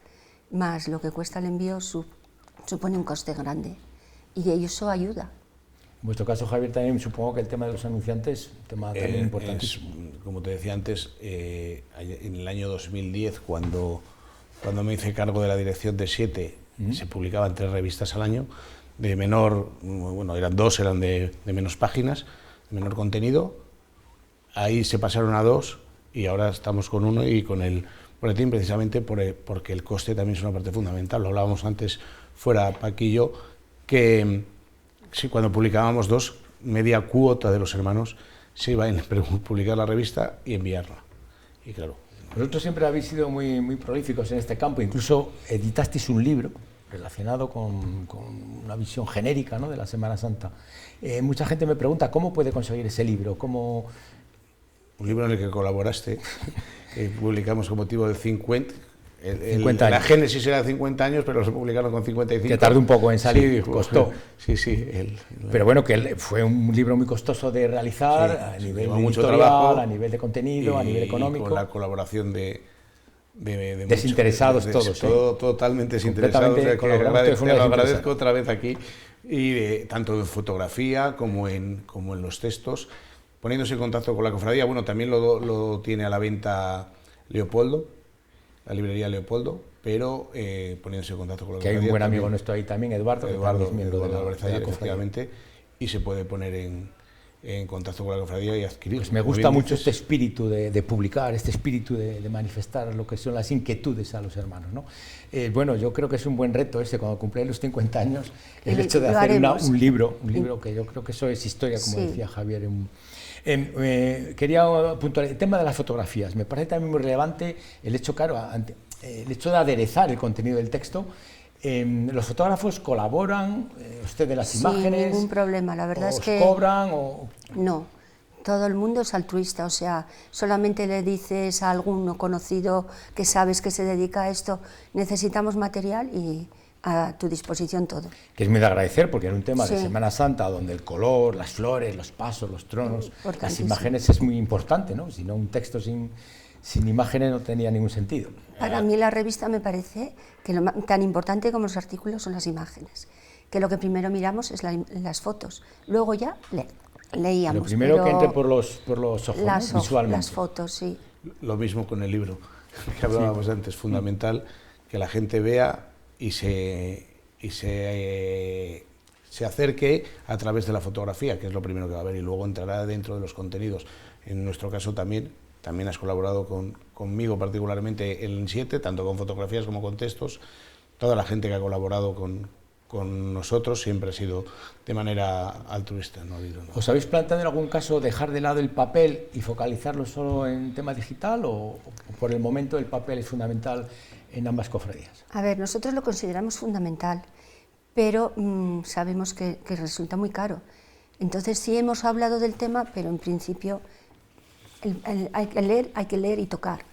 más lo que cuesta el envío supone un coste grande. Y eso ayuda. En vuestro caso, Javier, también supongo que el tema de los anunciantes es un tema también importantísimo. Como te decía antes, en el año 2010, cuando me hice cargo de la dirección de 7, se publicaban 3 revistas al año, de menor, bueno, eran 2, eran de menos páginas, de menor contenido. Ahí se pasaron a 2 y ahora estamos con 1 y con el boletín, precisamente porque el coste también es una parte fundamental. Lo hablábamos antes fuera, Paquillo, que sí, cuando publicábamos 2, media cuota de los hermanos se iba a publicar la revista y enviarla. Y claro. Vosotros siempre habéis sido muy, muy prolíficos en este campo, incluso editasteis un libro relacionado con una visión genérica, ¿no?, de la Semana Santa. Mucha gente me pregunta cómo puede conseguir ese libro, cómo... Un libro en el que colaboraste, publicamos con motivo del 50 años. La génesis era 50 años, pero se publicaron con 55. Que tardó un poco en salir, sí, costó. Sí. Pero bueno, que fue un libro muy costoso de realizar, a nivel editorial, trabajo, a nivel de contenido, a nivel económico. Con la colaboración de desinteresados muchos, todos. Totalmente desinteresados. Te lo agradezco otra vez aquí. Y tanto en fotografía como en los textos, poniéndose en contacto con la cofradía. Bueno, también lo tiene a la venta Leopoldo, la librería Leopoldo, pero poniéndose en contacto con la cofradía. Que hay un buen amigo nuestro ahí también, Eduardo, que es miembro de la cofradía, efectivamente, y se puede poner en en contacto con la cofradía y adquirir. Pues me gusta mucho este espíritu de publicar, este espíritu de manifestar lo que son las inquietudes a los hermanos, ¿no? Bueno, yo creo que es un buen reto cuando cumpláis los 50 años, el hecho de hacer un libro que yo creo que eso es historia, como decía Javier. Quería puntualizar el tema de las fotografías. Me parece también muy relevante el hecho, el hecho de aderezar el contenido del texto. ¿Los fotógrafos colaboran? ¿Usted de las imágenes? Sin ningún problema, la verdad es que... ¿Cobran? No, todo el mundo es altruista, o sea, solamente le dices a alguno conocido que sabes que se dedica a esto, necesitamos material y a tu disposición todo. Que es muy de agradecer, porque en un tema de Semana Santa, donde el color, las flores, los pasos, los tronos, las imágenes es muy importante, ¿no? Si no, un texto sin imágenes no tenía ningún sentido. Para mí la revista me parece que tan importante como los artículos son las imágenes, que lo que primero miramos es las fotos, luego ya leíamos. Lo primero que entre por los ojos, ¿no? Visualmente. Las fotos, sí. Lo mismo con el libro, que hablábamos antes, fundamental que la gente vea y se acerque a través de la fotografía, que es lo primero que va a ver, y luego entrará dentro de los contenidos. En nuestro caso también has colaborado conmigo particularmente en 7, tanto con fotografías como con textos. Toda la gente que ha colaborado con nosotros siempre ha sido de manera altruista. ¿No? ¿Os habéis planteado en algún caso dejar de lado el papel y focalizarlo solo en tema digital o por el momento el papel es fundamental en ambas cofradías? A ver, nosotros lo consideramos fundamental, pero sabemos que resulta muy caro. Entonces sí hemos hablado del tema, pero en principio hay que leer y tocar.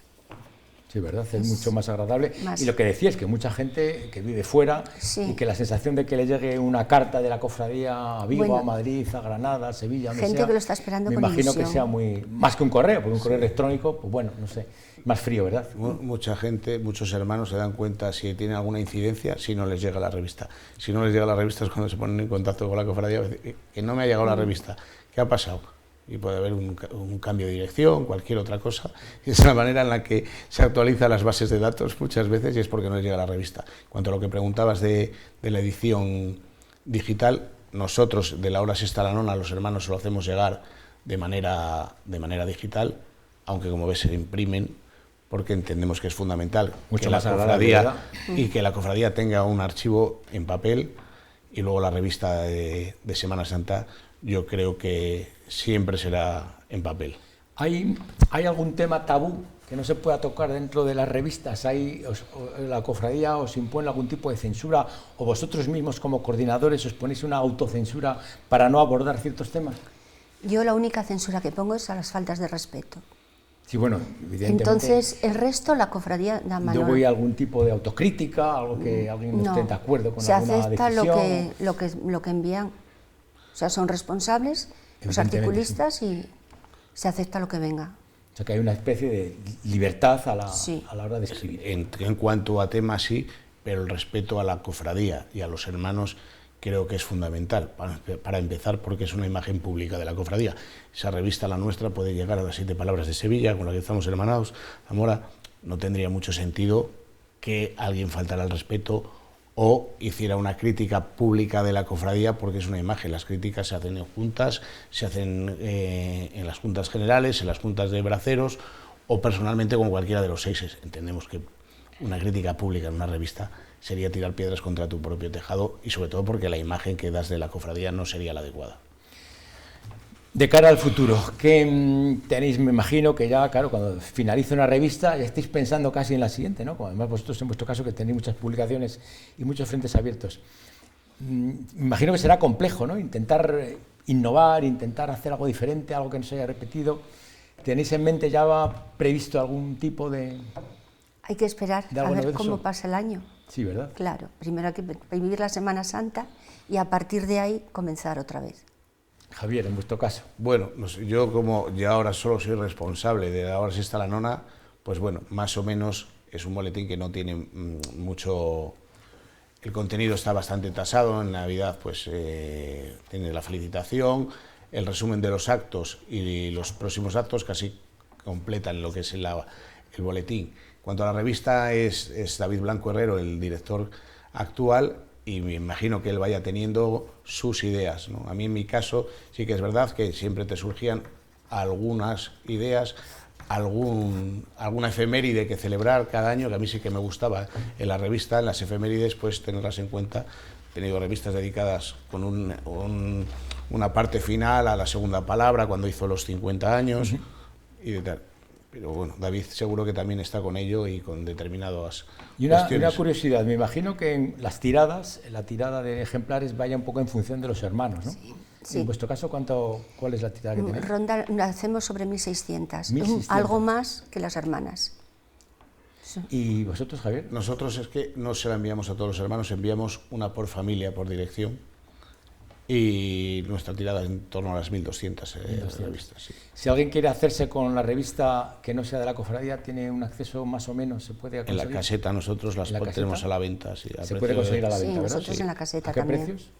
Sí, ¿verdad? Es mucho más agradable. Y lo que decía es que mucha gente que vive fuera y que la sensación de que le llegue una carta de la cofradía a Vigo, a Madrid, a Granada, a Sevilla, donde gente sea, que lo está esperando me con imagino ilusión. que sea más que un correo, porque un correo electrónico, pues bueno, no sé, más frío, ¿verdad? Mucha gente, muchos hermanos se dan cuenta si tienen alguna incidencia, si no les llega la revista. Si no les llega la revista es cuando se ponen en contacto con la cofradía, que no me ha llegado la revista, ¿qué ha pasado? Y puede haber un cambio de dirección, cualquier otra cosa. Y es la manera en la que se actualizan las bases de datos muchas veces y es porque no les llega la revista. En cuanto a lo que preguntabas de la edición digital, nosotros de la hora sexta a la nona, los hermanos se lo hacemos llegar de manera digital, aunque como ves se imprimen, porque entendemos que es fundamental mucho que más la cofradía y que la cofradía tenga un archivo en papel y luego la revista de Semana Santa yo creo que siempre será en papel. ¿Hay algún tema tabú que no se pueda tocar dentro de las revistas? ¿La cofradía os impone algún tipo de censura o vosotros mismos como coordinadores os ponéis una autocensura para no abordar ciertos temas? Yo la única censura que pongo es a las faltas de respeto. Sí, bueno, evidentemente. Entonces, el resto la cofradía da mano. ¿No voy a algún tipo de autocrítica, algo que alguien no esté de acuerdo con alguna decisión? Se acepta lo que envían. O sea, son responsables los articulistas y se acepta lo que venga. O sea, que hay una especie de libertad a la hora de escribir. En cuanto a temas, sí, pero el respeto a la cofradía y a los hermanos creo que es fundamental, para empezar, porque es una imagen pública de la cofradía. Esa revista, la nuestra, puede llegar a las 7 palabras de Sevilla, con la que estamos hermanados, Zamora. No tendría mucho sentido que alguien faltara al respeto o hiciera una crítica pública de la cofradía, porque es una imagen. Las críticas se hacen en juntas, se hacen en las juntas generales, en las juntas de braceros o personalmente con cualquiera de los 6. Entendemos que una crítica pública en una revista sería tirar piedras contra tu propio tejado y sobre todo porque la imagen que das de la cofradía no sería la adecuada. De cara al futuro, ¿qué tenéis? Me imagino que ya, claro, cuando finalice una revista ya estáis pensando casi en la siguiente, ¿no? Además vosotros en vuestro caso que tenéis muchas publicaciones y muchos frentes abiertos. Me imagino que será complejo, ¿no? Intentar innovar, intentar hacer algo diferente, algo que no se haya repetido. ¿Tenéis en mente ya previsto algún tipo de...? Hay que esperar a ver cómo pasa el año. Sí, ¿verdad? Claro, primero hay que vivir la Semana Santa y a partir de ahí comenzar otra vez. Javier, en vuestro caso. Bueno, yo como ya ahora solo soy responsable de la hora sexta a la nona, pues bueno, más o menos es un boletín que no tiene mucho... El contenido está bastante tasado. En Navidad pues tiene la felicitación, el resumen de los actos y los próximos actos casi completan lo que es el boletín. En cuanto a la revista, es David Blanco Herrero, el director actual, y me imagino que él vaya teniendo sus ideas, ¿no? A mí en mi caso sí que es verdad que siempre te surgían algunas ideas, alguna efeméride que celebrar cada año, que a mí sí que me gustaba en la revista, en las efemérides, pues tenerlas en cuenta. He tenido revistas dedicadas con una parte final a la segunda palabra, cuando hizo los 50 años y de tal. Pero bueno, David seguro que también está con ello y con determinadas cuestiones. Una curiosidad, me imagino que en las tiradas, la tirada de ejemplares vaya un poco en función de los hermanos, ¿no? Sí. Sí. En vuestro caso, ¿cuál es la tirada que tenéis? Hacemos sobre 1600, 1600. Algo más que las hermanas. Sí. ¿Y vosotros, Javier? Nosotros es que no se la enviamos a todos los hermanos, enviamos una por familia, por dirección, y nuestra tirada es en torno a las 1200 revistas. Sí. Si alguien quiere hacerse con la revista que no sea de la cofradía, ¿tiene un acceso más o menos? ¿Se puede conseguir? En la caseta nosotros las tenemos a la venta. Sí, se puede conseguir a la venta, sí, ¿verdad? Nosotros en la caseta ¿A qué también. precios?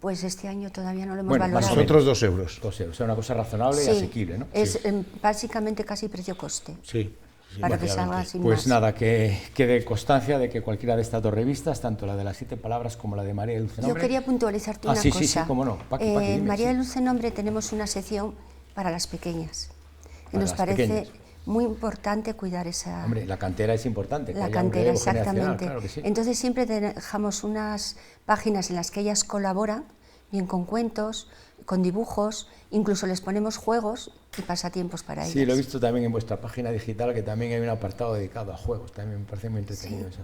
Pues este año todavía no lo hemos Bueno, valorado. Nosotros 2 euros. 2 euros, o sea, una cosa razonable y asequible, ¿no? Es Sí. básicamente casi precio-coste. Sí. Para que salga sin Pues más. nada, que quede constancia de que cualquiera de estas dos revistas, tanto la de las 7 palabras como la de María de Luz en Yo Nombre... quería puntualizarte una sí, cosa. sí, cómo no. Paqui, dime, en María sí. de Luz en Nombre tenemos una sección para las pequeñas. Y Para nos las parece pequeñas. muy importante cuidar esa... Hombre, la cantera es importante. Que La haya un cantera, relevo generacional, exactamente. claro que sí. Entonces siempre dejamos unas páginas en las que ellas colaboran, bien con cuentos, con dibujos, incluso les ponemos juegos y pasatiempos para ellas. Sí, lo he visto también en vuestra página digital, que también hay un apartado dedicado a juegos, también me parece muy entretenido. Sí. Eso.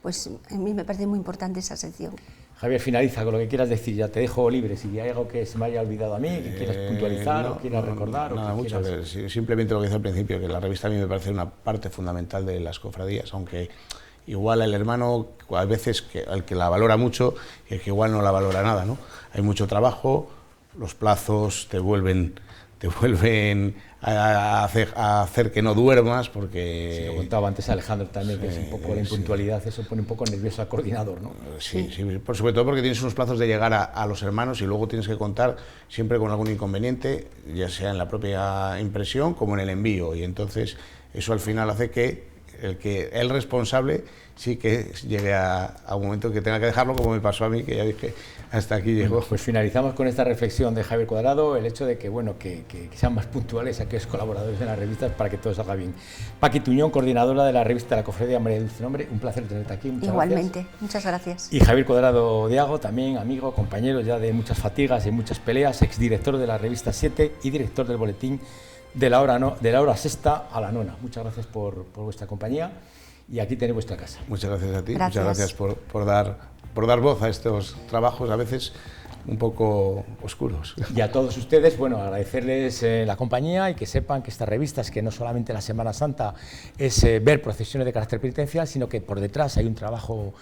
Pues a mí me parece muy importante esa sección. Javier, finaliza con lo que quieras decir, ya te dejo libre, si hay algo que se me haya olvidado a mí, que quieras puntualizar o quieras recordar. Nada, o que mucho, quieras... simplemente lo que decía al principio, que la revista a mí me parece una parte fundamental de las cofradías, aunque igual el hermano, a veces al que la valora mucho, y el que igual no la valora nada, ¿no? Hay mucho trabajo, los plazos te vuelven a hacer que no duermas, porque... Sí, lo contaba antes Alejandro también, que es un poco la impuntualidad, eso pone un poco nervioso al coordinador, ¿no? Sí, sobre todo porque tienes unos plazos de llegar a los hermanos y luego tienes que contar siempre con algún inconveniente, ya sea en la propia impresión como en el envío, y entonces eso al final hace que el responsable sí que llegue a un momento que tenga que dejarlo, como me pasó a mí, que ya dije, hasta aquí llegó. Bueno, pues finalizamos con esta reflexión de Javier Cuadrado, el hecho de que, bueno, que sean más puntuales aquellos colaboradores de las revistas para que todo salga bien. Paqui Tuñón, coordinadora de la revista de la Cofradía María de Luz en Nombre, un placer tenerte aquí. Muchas Igualmente, gracias. muchas gracias. Y Javier Cuadrado Diago, también amigo, compañero ya de muchas fatigas y muchas peleas, exdirector de la revista 7 y director del boletín de la hora sexta a la nona. Muchas gracias por vuestra compañía y aquí tenéis vuestra casa. Muchas gracias a ti, Gracias. muchas gracias por dar voz a estos trabajos a veces un poco oscuros. Y a todos ustedes, bueno, agradecerles la compañía y que sepan que estas revistas, que no solamente la Semana Santa es ver procesiones de carácter penitencial, sino que por detrás hay un trabajo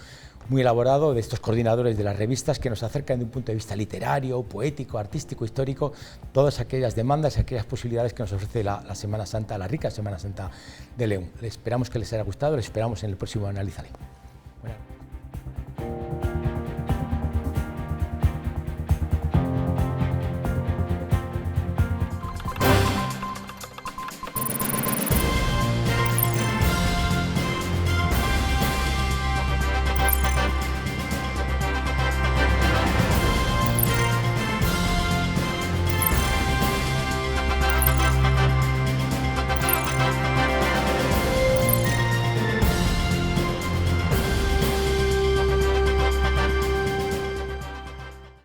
muy elaborado de estos coordinadores de las revistas que nos acercan de un punto de vista literario, poético, artístico, histórico, todas aquellas demandas y aquellas posibilidades que nos ofrece la Semana Santa, la rica Semana Santa de León. Les esperamos que les haya gustado, les esperamos en el próximo Analízale. Bueno.